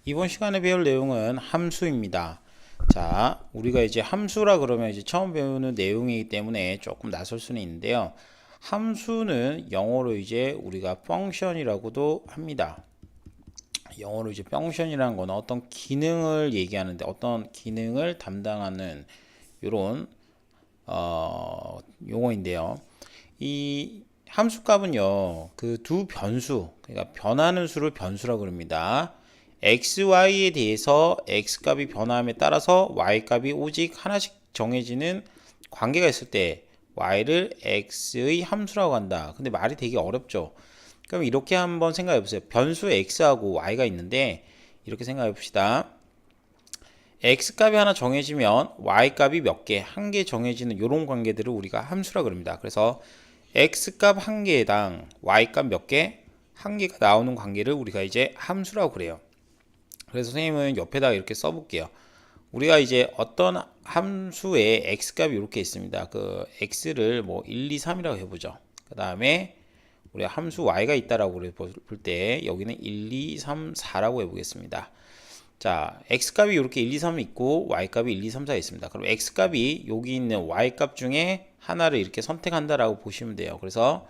이번 시간에 배울 내용은 함수입니다. 자, 우리가 이제 함수라 그러면 이제 처음 배우는 내용이기 때문에 조금 낯설 수는 있는데요. 함수는 영어로 이제 우리가 펑션이라고도 합니다. 영어로 이제 펑션이라는 건 어떤 기능을 얘기하는데 어떤 기능을 담당하는 이런 용어인데요. 이 함수값은요, 그 두 변수, 그러니까 변하는 수를 변수라고 그럽니다. x, y에 대해서 x 값이 변함에 따라서 y 값이 오직 하나씩 정해지는 관계가 있을 때 y를 x의 함수라고 한다. 근데 말이 되게 어렵죠. 그럼 이렇게 한번 생각해 보세요. 변수 x하고 y가 있는데 이렇게 생각해 봅시다. x 값이 하나 정해지면 y 값이 몇 개, 한 개 정해지는 이런 관계들을 우리가 함수라 그럽니다. 그래서 x 값 한 개당 y 값 몇 개, 한 개가 나오는 관계를 우리가 이제 함수라고 그래요. 그래서 선생님은 옆에다가 이렇게 써볼게요. 우리가 이제 어떤 함수에 x 값이 이렇게 있습니다. 그 x를 뭐 1, 2, 3이라고 해보죠. 그 다음에 우리가 함수 y가 있다라고 볼 때 여기는 1, 2, 3, 4라고 해보겠습니다. 자, x 값이 이렇게 1, 2, 3 있고 y 값이 1, 2, 3, 4 있습니다. 그럼 x 값이 여기 있는 y 값 중에 하나를 이렇게 선택한다라고 보시면 돼요. 그래서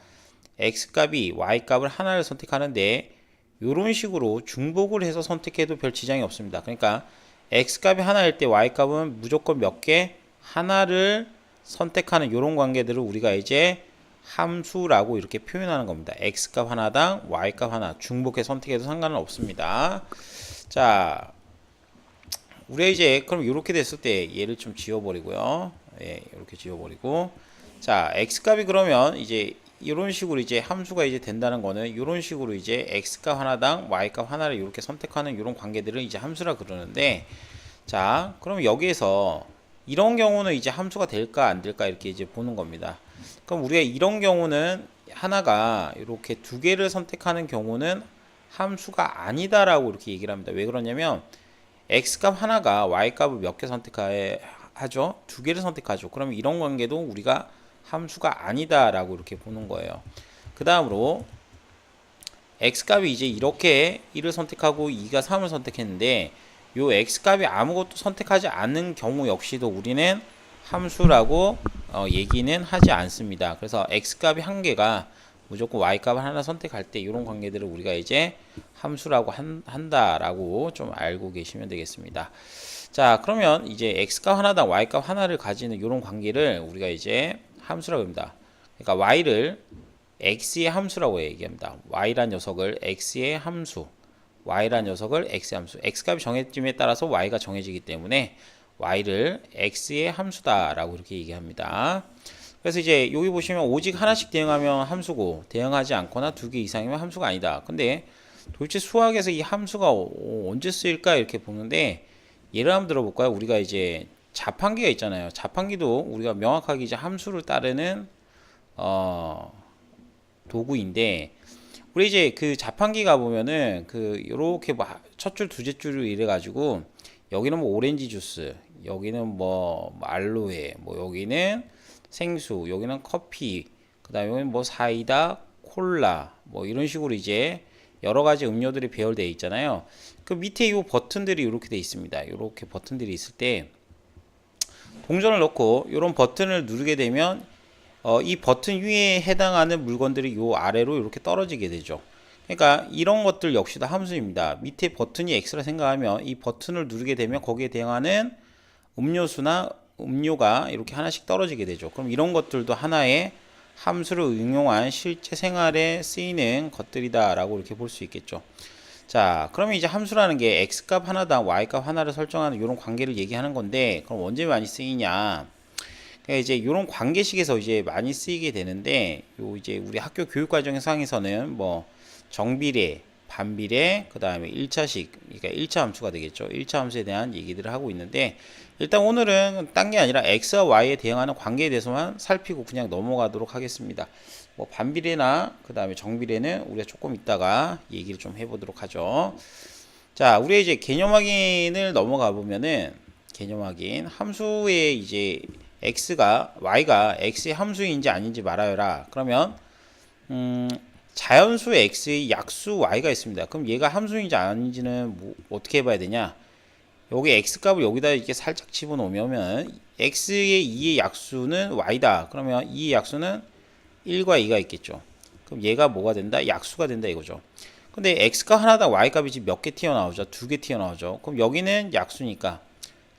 x 값이 y 값을 하나를 선택하는데 이런 식으로 중복을 해서 선택해도 별 지장이 없습니다. 그러니까 x 값이 하나일 때 y 값은 무조건 몇 개? 하나를 선택하는 이런 관계들을 우리가 이제 함수라고 이렇게 표현하는 겁니다. x 값 하나당 y 값 하나 중복해 선택해도 상관은 없습니다. 자, 우리가 이제 그럼 이렇게 됐을 때 얘를 좀 지워버리고요. 예, 이렇게 지워버리고 자, x 값이 그러면 이제 이런 식으로 이제 함수가 이제 된다는 거는 이런 식으로 이제 x 값 하나당 y 값 하나를 이렇게 선택하는 이런 관계들을 이제 함수라 그러는데 자, 그럼 여기에서 이런 경우는 이제 함수가 될까 안 될까 이렇게 이제 보는 겁니다. 그럼 우리가 이런 경우는 하나가 이렇게 두 개를 선택하는 경우는 함수가 아니다라고 이렇게 얘기를 합니다. 왜 그러냐면 x값 하나가 y값을 몇 개 선택하죠? 두 개를 선택하죠. 그러면 이런 관계도 우리가 함수가 아니다라고 이렇게 보는 거예요. 그 다음으로 x값이 이제 이렇게 1을 선택하고 2가 3을 선택했는데 요 x값이 아무것도 선택하지 않는 경우 역시도 우리는 함수라고 얘기는 하지 않습니다. 그래서 x값이 한 개가 무조건 y값을 하나 선택할 때 이런 관계들을 우리가 이제 함수라고 한다라고 좀 알고 계시면 되겠습니다. 자, 그러면 이제 x값 하나당 y값 하나를 가지는 이런 관계를 우리가 이제 함수라고 합니다. 그러니까 y를 x의 함수라고 얘기합니다. y란 녀석을 x의 함수, y란 녀석을 x의 함수, x값이 정해짐에 따라서 y가 정해지기 때문에 y를 x의 함수다라고 이렇게 얘기합니다. 그래서 이제 여기 보시면 오직 하나씩 대응하면 함수고 대응하지 않거나 두 개 이상이면 함수가 아니다. 근데 도대체 수학에서 이 함수가 언제 쓰일까 이렇게 보는데 예를 한번 들어볼까요? 우리가 이제 자판기가 있잖아요. 자판기도 우리가 명확하게 이제 함수를 따르는 도구인데 우리 이제 그 자판기 가보면은 그 요렇게 첫 줄 두째 줄을 이래 가지고 여기는 뭐 오렌지 주스, 여기는 뭐 알로에, 뭐 여기는 생수, 여기는 커피, 그 다음에 여기는 뭐 사이다, 콜라, 뭐 이런 식으로 이제 여러 가지 음료들이 배열되어 있잖아요. 그 밑에 이 버튼들이 이렇게 되어 있습니다. 이렇게 버튼들이 있을 때 동전을 넣고 이런 버튼을 누르게 되면 이 버튼 위에 해당하는 물건들이 요 아래로 이렇게 떨어지게 되죠. 그러니까 이런 것들 역시도 함수입니다. 밑에 버튼이 X라 생각하면 이 버튼을 누르게 되면 거기에 대응하는 음료수나 음료가 이렇게 하나씩 떨어지게 되죠. 그럼 이런 것들도 하나의 함수를 응용한 실제 생활에 쓰이는 것들이다 라고 이렇게 볼 수 있겠죠. 자, 그러면 이제 함수라는 게 x값 하나당 y값 하나를 설정하는 이런 관계를 얘기하는 건데 그럼 언제 많이 쓰이냐? 그러니까 이제 이런 관계식에서 이제 많이 쓰이게 되는데 요 이제 우리 학교 교육과정 상에서는 뭐 정비례, 반비례, 그 다음에 1차식, 그러니까 1차 함수가 되겠죠. 1차 함수에 대한 얘기들을 하고 있는데 일단 오늘은 딴 게 아니라 x와 y에 대응하는 관계에 대해서만 살피고 그냥 넘어가도록 하겠습니다. 뭐 반비례나 그 다음에 정비례는 우리가 조금 이따가 얘기를 좀 해보도록 하죠. 자, 우리 이제 개념 확인을 넘어가 보면은 개념 확인 함수의 이제 y가 x의 함수인지 아닌지 말하여라. 그러면 자연수 x의 약수 y가 있습니다. 그럼 얘가 함수인지 아닌지는 뭐 어떻게 해봐야 되냐? 여기 x 값을 여기다 이렇게 살짝 집어넣으면 x의 2의 약수는 y다. 그러면 2의 약수는 1과 2가 있겠죠. 그럼 얘가 뭐가 된다? 약수가 된다 이거죠. 근데 x값 하나당 y값이 지금 몇 개 튀어나오죠? 2개 튀어나오죠. 그럼 여기는 약수니까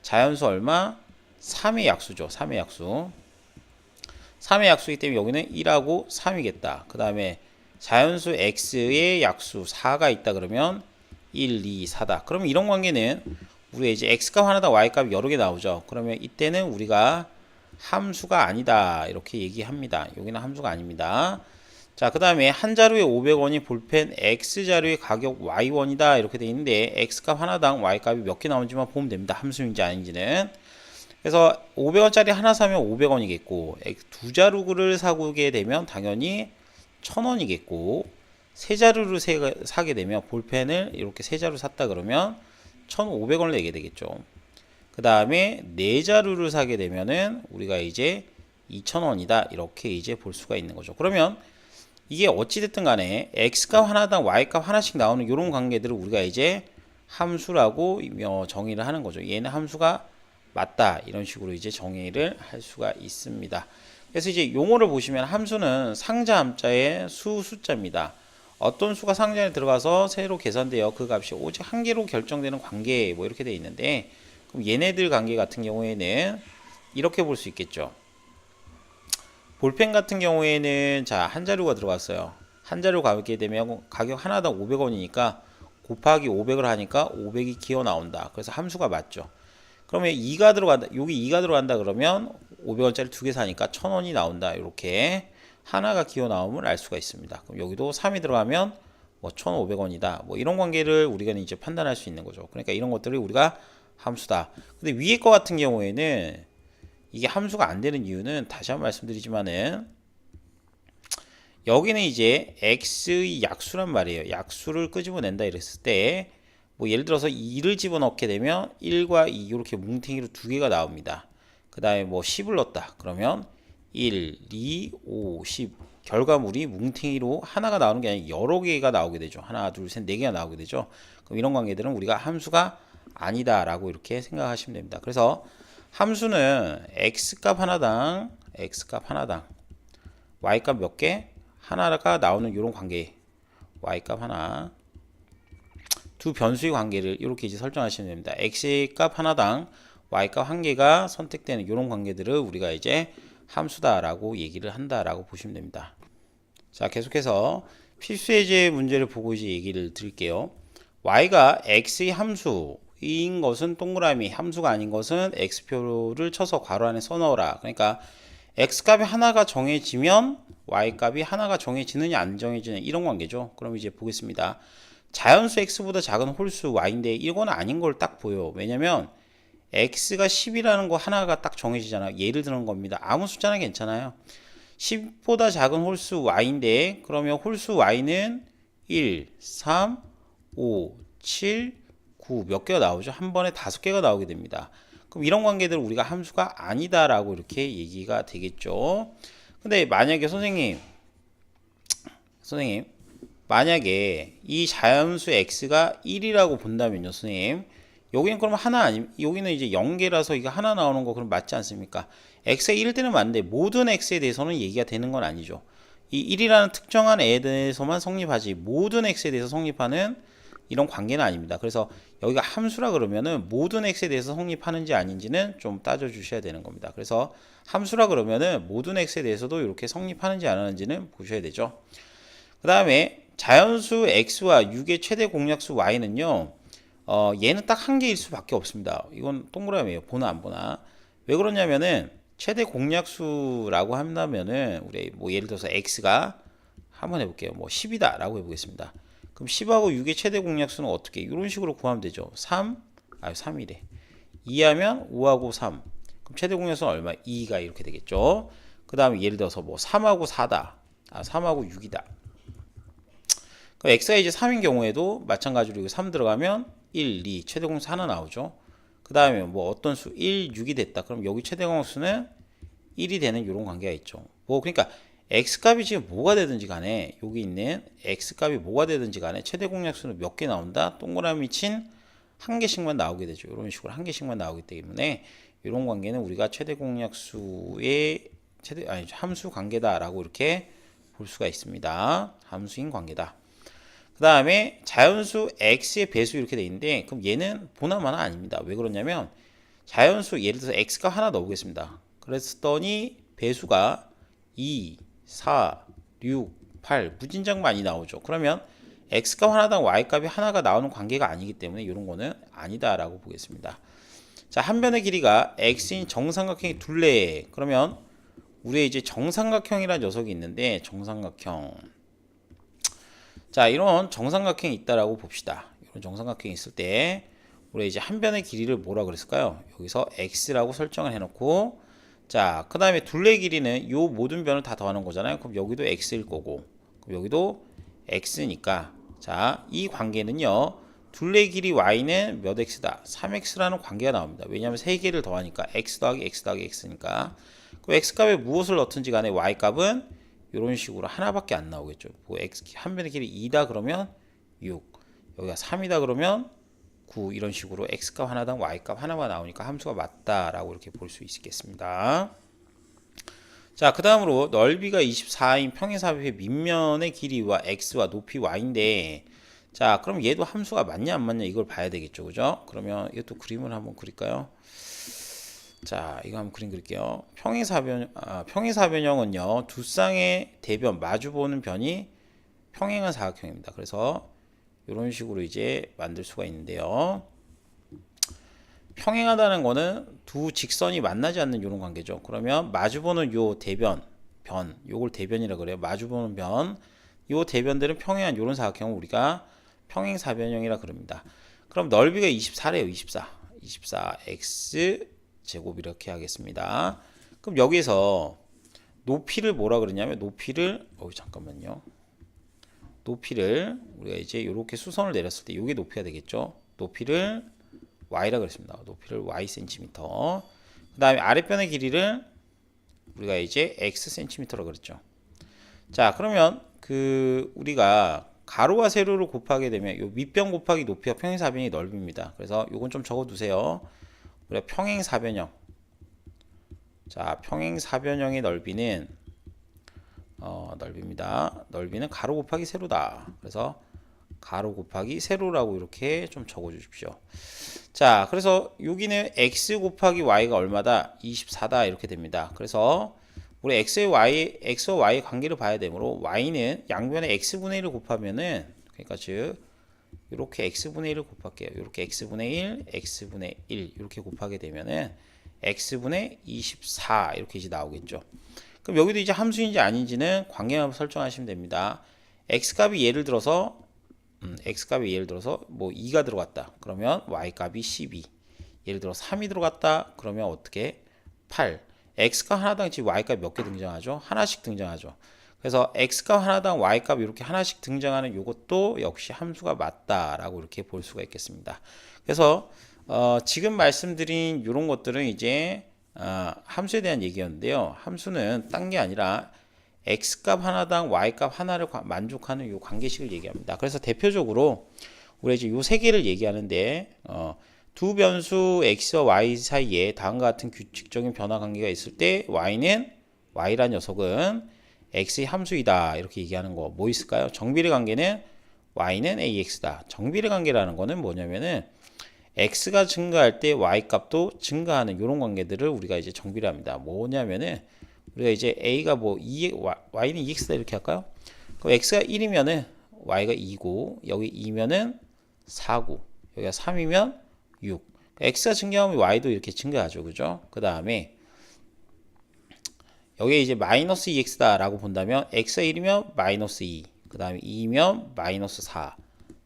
자연수 얼마? 3의 약수죠. 3의 약수. 3의 약수이기 때문에 여기는 1하고 3이겠다. 그 다음에 자연수 x의 약수 4가 있다 그러면 1, 2, 4다. 그러면 이런 관계는 우리가 이제 x값 하나당 y값이 여러 개 나오죠. 그러면 이때는 우리가 함수가 아니다 이렇게 얘기합니다. 여기는 함수가 아닙니다. 자, 그 다음에 한 자루에 500원이 볼펜 X자루의 가격 Y1이다 이렇게 돼 있는데 X값 하나당 Y값이 몇 개 나오는지만 보면 됩니다. 함수인지 아닌지는. 그래서 500원짜리 하나 사면 500원이겠고 두 자루를 사게 되면 당연히 1000원이겠고 세 자루를 사게 되면 볼펜을 이렇게 세 자루 샀다 그러면 1500원을 내게 되겠죠. 그 다음에 네 자루를 사게 되면은 우리가 이제 2000원이다 이렇게 이제 볼 수가 있는 거죠. 그러면 이게 어찌됐든 간에 x값 하나당 y값 하나씩 나오는 이런 관계들을 우리가 이제 함수라고 정의를 하는 거죠. 얘는 함수가 맞다 이런 식으로 이제 정의를 할 수가 있습니다. 그래서 이제 용어를 보시면 함수는 상자 함자의 숫자입니다. 어떤 수가 상자에 들어가서 새로 계산되어 그 값이 오직 한 개로 결정되는 관계 뭐 이렇게 돼 있는데 그럼 얘네들 관계 같은 경우에는 이렇게 볼 수 있겠죠. 볼펜 같은 경우에는 자, 한 자루가 들어갔어요. 한 자루 가게 되면 가격 하나당 500원이니까 곱하기 500을 하니까 500이 기어 나온다. 그래서 함수가 맞죠. 그러면 2가 들어간다. 여기 2가 들어간다 그러면 500원짜리 두 개 사니까 1000원이 나온다. 이렇게 하나가 기어 나옴을 알 수가 있습니다. 그럼 여기도 3이 들어가면 뭐 1,500원이다. 뭐 이런 관계를 우리가 이제 판단할 수 있는 거죠. 그러니까 이런 것들을 우리가 함수다. 근데 위에 거 같은 경우에는 이게 함수가 안 되는 이유는 다시 한번 말씀드리지만은 여기는 이제 x의 약수란 말이에요. 약수를 끄집어낸다 이랬을 때 뭐 예를 들어서 2를 집어넣게 되면 1과 2 이렇게 뭉탱이로 두 개가 나옵니다. 그 다음에 뭐 10을 넣었다. 그러면 1, 2, 5, 10 결과물이 뭉탱이로 하나가 나오는 게 아니라 여러 개가 나오게 되죠. 하나, 둘, 셋, 네 개가 나오게 되죠. 그럼 이런 관계들은 우리가 함수가 아니다라고 이렇게 생각하시면 됩니다. 그래서 함수는 x값 하나당 y값 몇 개? 하나가 나오는 이런 관계 y값 하나 두 변수의 관계를 이렇게 이제 설정하시면 됩니다. x값 하나당 y값 한 개가 선택되는 이런 관계들을 우리가 이제 함수다라고 얘기를 한다라고 보시면 됩니다. 자, 계속해서 필수예제 문제를 보고 이제 얘기를 드릴게요. y가 x의 함수인 것은 동그라미, 함수가 아닌 것은 x표를 쳐서 괄호 안에 써넣어라. 그러니까 x값이 하나가 정해지면 y값이 하나가 정해지느냐 안 정해지느냐 이런 관계죠. 그럼 이제 보겠습니다. 자연수 x보다 작은 홀수 y인데 이건 아닌 걸 딱 보여. 왜냐면 x가 10이라는 거 하나가 딱 정해지잖아. 예를 드는 겁니다. 아무 숫자나 괜찮아요. 10보다 작은 홀수 y인데 그러면 홀수 y는 1, 3, 5, 7, 9 몇 개가 나오죠? 한 번에 5개가 나오게 됩니다. 그럼 이런 관계들을 우리가 함수가 아니다라고 이렇게 얘기가 되겠죠. 근데 만약에 선생님 만약에 이 자연수 x가 1이라고 본다면요, 선생님. 여기는 그럼 하나 아니 여기는 이제 0개라서 이거 하나 나오는 거 그럼 맞지 않습니까? x가 1일 때는 맞는데 모든 x에 대해서는 얘기가 되는 건 아니죠. 이 1이라는 특정한 애에 대해서만 성립하지 모든 x에 대해서 성립하는 이런 관계는 아닙니다. 그래서 여기가 함수라 그러면은 모든 x에 대해서 성립하는지 아닌지는 좀 따져 주셔야 되는 겁니다. 그래서 함수라 그러면은 모든 x에 대해서도 이렇게 성립하는지 안 하는지는 보셔야 되죠. 그 다음에 자연수 x와 6의 최대 공약수 y는요. 얘는 딱 한 개일 수밖에 없습니다. 이건 동그라미예요. 보나 안 보나. 왜 그러냐면은 최대 공약수라고 한다면은 우리 뭐 예를 들어서 x가 한번 해볼게요. 뭐 10이다 라고 해보겠습니다. 그럼 10하고 6의 최대 공약수는 어떻게 이런 식으로 구하면 되죠. 3이래. 2하면 5하고 3. 그럼 최대 공약수는 얼마? 2가 이렇게 되겠죠. 그 다음에 예를 들어서 뭐 3하고 4다. 3하고 6이다. 그럼 x가 이제 3인 경우에도 마찬가지로 이거 3 들어가면 1, 2 최대 공수 하나 나오죠. 그 다음에 뭐 어떤 수 1, 6이 됐다. 그럼 여기 최대 공수는 1이 되는 이런 관계가 있죠. 뭐 그러니까 x 값이 지금 뭐가 되든지 간에 여기 있는 x 값이 뭐가 되든지 간에 최대 공약수는 몇 개 나온다? 동그라미 친 한 개씩만 나오게 되죠. 이런 식으로 한 개씩만 나오기 때문에 이런 관계는 우리가 최대 공약수의 함수 관계다라고 이렇게 볼 수가 있습니다. 함수인 관계다. 그 다음에 자연수 x의 배수 이렇게 돼 있는데 그럼 얘는 보나마나 아닙니다. 왜 그러냐면 자연수 예를 들어서 x가 하나 넣어보겠습니다. 그랬더니 배수가 2, 4, 6, 8 무진장 많이 나오죠. 그러면 x값 하나당 y값이 하나가 나오는 관계가 아니기 때문에 이런 거는 아니다라고 보겠습니다. 자, 한 변의 길이가 x인 정삼각형이 둘레. 그러면 우리의 이제 정삼각형이라는 녀석이 있는데 정삼각형. 자, 이런 정삼각형이 있다라고 봅시다. 이런 정삼각형이 있을 때 우리 이제 한 변의 길이를 뭐라 그랬을까요? 여기서 x라고 설정을 해놓고 자, 그 다음에 둘레 길이는 요 모든 변을 다 더하는 거잖아요. 그럼 여기도 x일 거고 그럼 여기도 x니까 자, 이 관계는요. 둘레 길이 y는 몇 x다? 3x라는 관계가 나옵니다. 왜냐하면 세 개를 더하니까 x 더하기 x 더하기 x니까 그럼 x값에 무엇을 넣든지 간에 y값은 이런 식으로 하나밖에 안 나오겠죠. 뭐 x 한 변의 길이 2다 그러면 6 여기가 3이다 그러면 9 이런 식으로 x값 하나당 y값 하나만 나오니까 함수가 맞다라고 이렇게 볼 수 있겠습니다. 자, 그 다음으로 넓이가 24인 평행사변의 밑면의 길이와 x와 높이 y인데 자, 그럼 얘도 함수가 맞냐 안 맞냐 이걸 봐야 되겠죠. 그죠? 그러면 이것도 그림을 한번 그릴까요? 자, 이거 한번 그림 그릴게요. 평행사변형은요. 두 쌍의 대변 마주보는 변이 평행한 사각형입니다. 그래서 이런 식으로 이제 만들 수가 있는데요. 평행하다는 거는 두 직선이 만나지 않는 이런 관계죠. 그러면 마주보는 요 대변, 요걸 대변이라 그래요. 마주보는 변, 요 대변들은 평행한 이런 사각형을 우리가 평행사변형이라 그럽니다. 그럼 넓이가 24래요. 24 x 제곱 이렇게 하겠습니다. 그럼 여기서 높이를 뭐라 그러냐면 높이를 잠깐만요. 높이를 우리가 이제 이렇게 수선을 내렸을 때 이게 높이가 되겠죠. 높이를 y라 그랬습니다. 높이를 y 센티미터. 그 다음에 아랫변의 길이를 우리가 이제 x 센티미터라 그랬죠. 자, 그러면 우리가 가로와 세로를 곱하게 되면 요 밑변 곱하기 높이와 평행사변이 넓입니다. 그래서 요건 좀 적어두세요. 우리가 평행사변형. 자, 평행사변형의 넓이는 넓입니다. 넓이는 가로 곱하기 세로다. 그래서 가로 곱하기 세로라고 이렇게 좀 적어 주십시오. 자, 그래서 여기는 x 곱하기 y가 얼마다? 24다 이렇게 됩니다. 그래서 우리 x와 y의 관계를 봐야 되므로 y는 양변에 x분의 1을 곱하면은 그러니까 즉 이렇게 x분의 1을 곱할게요. 이렇게 x분의 1, x분의 1 이렇게 곱하게 되면은 x분의 24 이렇게 이제 나오겠죠. 그럼 여기도 이제 함수인지 아닌지는 관계만 설정하시면 됩니다. x값이 예를 들어서 뭐 2가 들어갔다. 그러면 y값이 12. 예를 들어 3이 들어갔다. 그러면 어떻게? 8. x값 하나당 지금 y값 몇 개 등장하죠? 하나씩 등장하죠. 그래서 x값 하나당 y값 이렇게 하나씩 등장하는 이것도 역시 함수가 맞다라고 이렇게 볼 수가 있겠습니다. 그래서 지금 말씀드린 이런 것들은 이제 함수에 대한 얘기였는데요. 함수는 딴 게 아니라 x값 하나당 y값 하나를 만족하는 이 관계식을 얘기합니다. 그래서 대표적으로 우리 이제 요 세 개를 얘기하는데 두 변수 x와 y 사이에 다음과 같은 규칙적인 변화 관계가 있을 때 y라는 녀석은 x의 함수이다 이렇게 얘기하는 거 뭐 있을까요? 정비례 관계는 y는 ax다. 정비례 관계라는 거는 뭐냐면은 x가 증가할 때 y 값도 증가하는 이런 관계들을 우리가 이제 정비례합니다. 뭐냐면은 우리가 이제 a가 뭐 y는 2x다 이렇게 할까요? 그럼 x가 1이면은 y가 2고 여기 2면은 4고 여기가 3이면 6. x가 증가하면 y도 이렇게 증가하죠. 그죠? 그 다음에 여기에 이제 마이너스 2x다 라고 본다면 x가 1이면 마이너스 2, 그 다음에 2면 마이너스 4,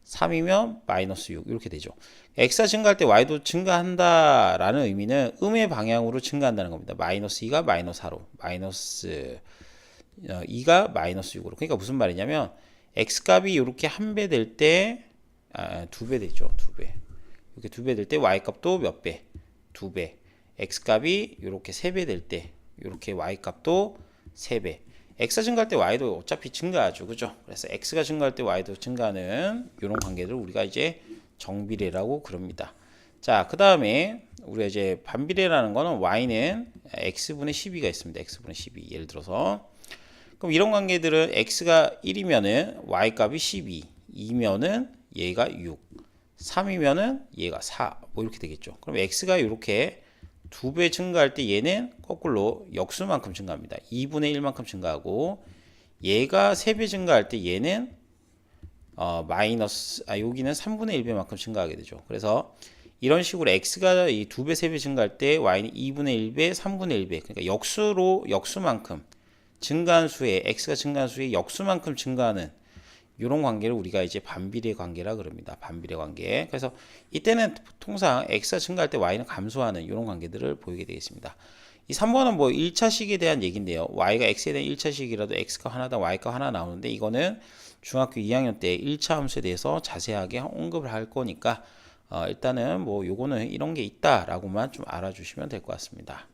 3이면 마이너스 6 이렇게 되죠. x가 증가할 때 y도 증가한다 라는 의미는 음의 방향으로 증가한다는 겁니다. 마이너스 2가 마이너스 4로, 마이너스 2가 마이너스 6으로. 그러니까 무슨 말이냐면 x값이 이렇게 한 배 될 때, 두 배 되죠. 두 배. 이렇게 두 배 될 때 y값도 몇 배? 두 배. x값이 이렇게 세 배 될 때 이렇게 y값도 3배. x가 증가할 때 y도 어차피 증가하죠. 그죠? 그래서 x가 증가할 때 y도 증가하는 이런 관계들을 우리가 이제 정비례라고 그럽니다. 자, 그 다음에 우리가 이제 반비례라는 거는 y는 x분의 12가 있습니다. x분의 12. 예를 들어서 그럼 이런 관계들은 x가 1이면은 y 값이 12, 2면은 얘가 6, 3이면은 얘가 4, 뭐 이렇게 되겠죠. 그럼 x가 이렇게 2배 증가할 때 얘는 거꾸로 역수만큼 증가합니다. 2분의 1만큼 증가하고 얘가 3배 증가할 때 얘는 여기는 3분의 1배만큼 증가하게 되죠. 그래서 이런 식으로 x가 이 2배, 3배 증가할 때 y는 2분의 1배, 3분의 1배. 그러니까 역수만큼 증가한 수에 x가 증가한 수에 역수만큼 증가하는 이런 관계를 우리가 이제 반비례 관계라 그럽니다. 반비례 관계. 그래서 이때는 통상 x가 증가할 때 y는 감소하는 이런 관계들을 보이게 되겠습니다. 이 3번은 뭐 1차식에 대한 얘기인데요. y가 x에 대한 1차식이라도 x가 하나당 y가 하나 나오는데 이거는 중학교 2학년 때 1차 함수에 대해서 자세하게 언급을 할 거니까 일단은 뭐 요거는 이런 게 있다라고만 좀 알아주시면 될 것 같습니다.